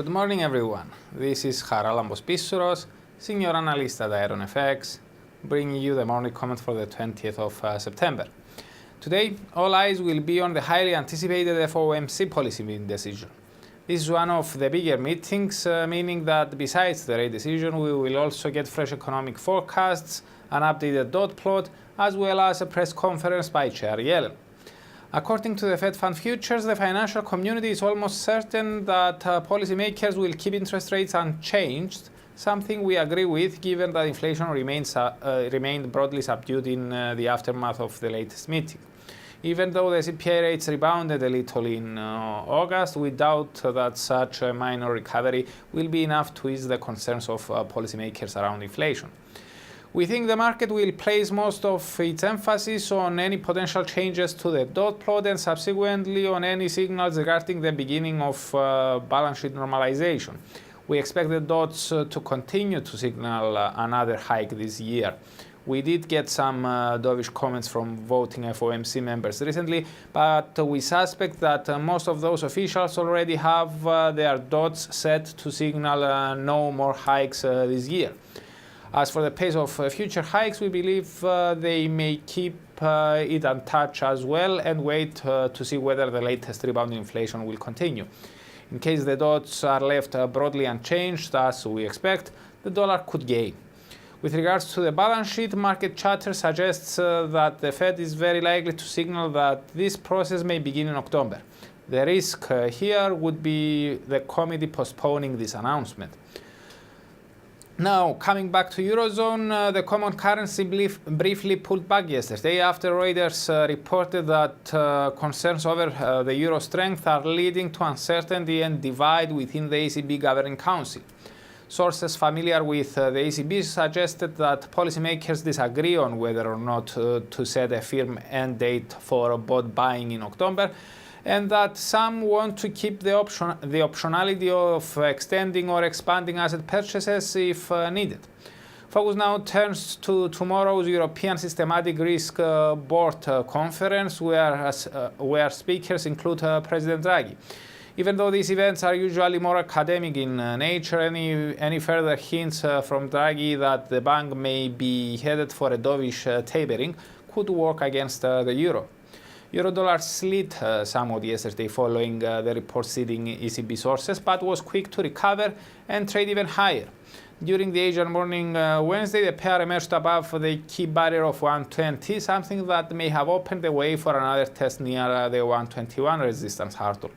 Good morning, everyone. This is Charalambos Pissouros, Senior Analyst at IronFX, bringing you the morning comment for the 20th of September. Today, all eyes will be on the highly anticipated FOMC policy meeting decision. This is one of the bigger meetings, meaning that besides the rate decision, we will also get fresh economic forecasts, an updated dot plot, as well as a press conference by Chair Yellen. According to the Fed Fund futures, the financial community is almost certain that policymakers will keep interest rates unchanged, something we agree with given that inflation remained broadly subdued in the aftermath of the latest meeting. Even though the CPI rates rebounded a little in August, we doubt that such a minor recovery will be enough to ease the concerns of policymakers around inflation. We think the market will place most of its emphasis on any potential changes to the dot plot and subsequently on any signals regarding the beginning of balance sheet normalization. We expect the dots to continue to signal another hike this year. We did get some dovish comments from voting FOMC members recently, but we suspect that most of those officials already have their dots set to signal no more hikes this year. As for the pace of future hikes, we believe they may keep it untouched as well and wait to see whether the latest rebound in inflation will continue. In case the dots are left broadly unchanged, as we expect, the dollar could gain. With regards to the balance sheet, market chatter suggests that the Fed is very likely to signal that this process may begin in October. The risk here would be the committee postponing this announcement. Now, coming back to Eurozone, the common currency briefly pulled back yesterday after Reuters reported that concerns over the euro strength are leading to uncertainty and divide within the ECB Governing Council. Sources familiar with the ECB suggested that policymakers disagree on whether or not to set a firm end date for bond buying in October, and that some want to keep the optionality of extending or expanding asset purchases if needed. Focus now turns to tomorrow's European Systematic Risk Board conference, where speakers include President Draghi. Even though these events are usually more academic in nature, any further hints from Draghi that the bank may be headed for a dovish tapering could work against the euro. Eurodollar slid somewhat yesterday following the report citing ECB sources, but was quick to recover and trade even higher. During the Asian morning Wednesday, the pair emerged above the key barrier of 120, something that may have opened the way for another test near the 121 resistance hurdle.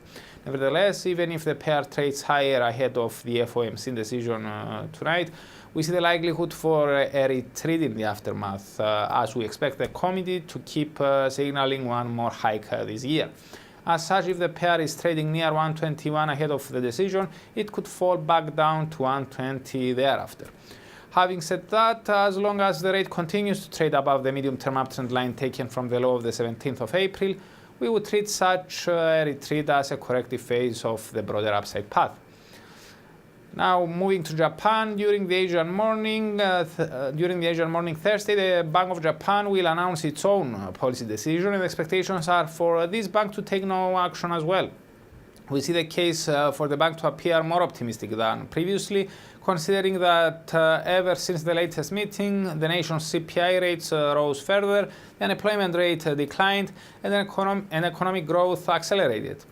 Nevertheless, even if the pair trades higher ahead of the FOMC decision tonight, we see the likelihood for a retreat in the aftermath, as we expect the committee to keep signaling one more hike this year. As such, if the pair is trading near 121 ahead of the decision, it could fall back down to 120 thereafter. Having said that, as long as the rate continues to trade above the medium-term uptrend line taken from the low of the 17th of April, we would treat such a retreat as a corrective phase of the broader upside path. Now, moving to Japan, during the Asian morning Thursday, the Bank of Japan will announce its own policy decision, and expectations are for this bank to take no action as well. We see the case for the bank to appear more optimistic than previously, considering that ever since the latest meeting, the nation's CPI rates rose further, the unemployment rate declined, and economic growth accelerated.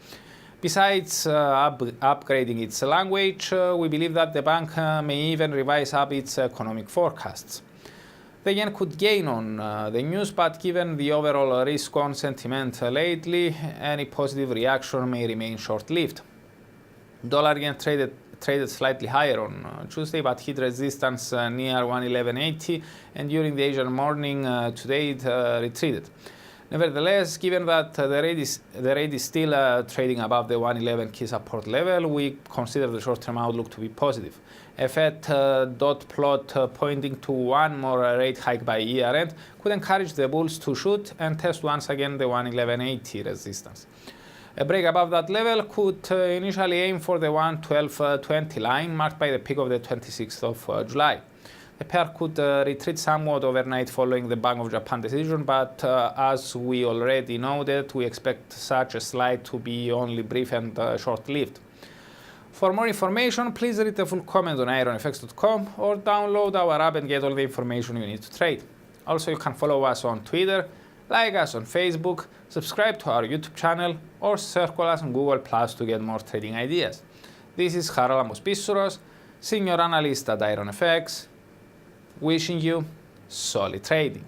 Besides upgrading its language, we believe that the bank may even revise up its economic forecasts. The yen could gain on the news, but given the overall risk-on sentiment lately, any positive reaction may remain short-lived. Dollar yen traded slightly higher on Tuesday, but hit resistance near 111.80, and during the Asian morning today it retreated. Nevertheless, given that the rate is still trading above the 111 key support level, we consider the short-term outlook to be positive. A Fed dot plot pointing to one more rate hike by year-end could encourage the bulls to shoot and test once again the 111.80 resistance. A break above that level could initially aim for the 112.20 line, marked by the peak of the 26th of July. The pair could retreat somewhat overnight following the Bank of Japan decision, but as we already noted, we expect such a slide to be only brief and short-lived. For more information, please read the full comment on IronFX.com or download our app and get all the information you need to trade. Also, you can follow us on Twitter, like us on Facebook, subscribe to our YouTube channel, or circle us on Google Plus to get more trading ideas. This is Charalambos Pissouros, Senior Analyst at IronFX, wishing you solid trading.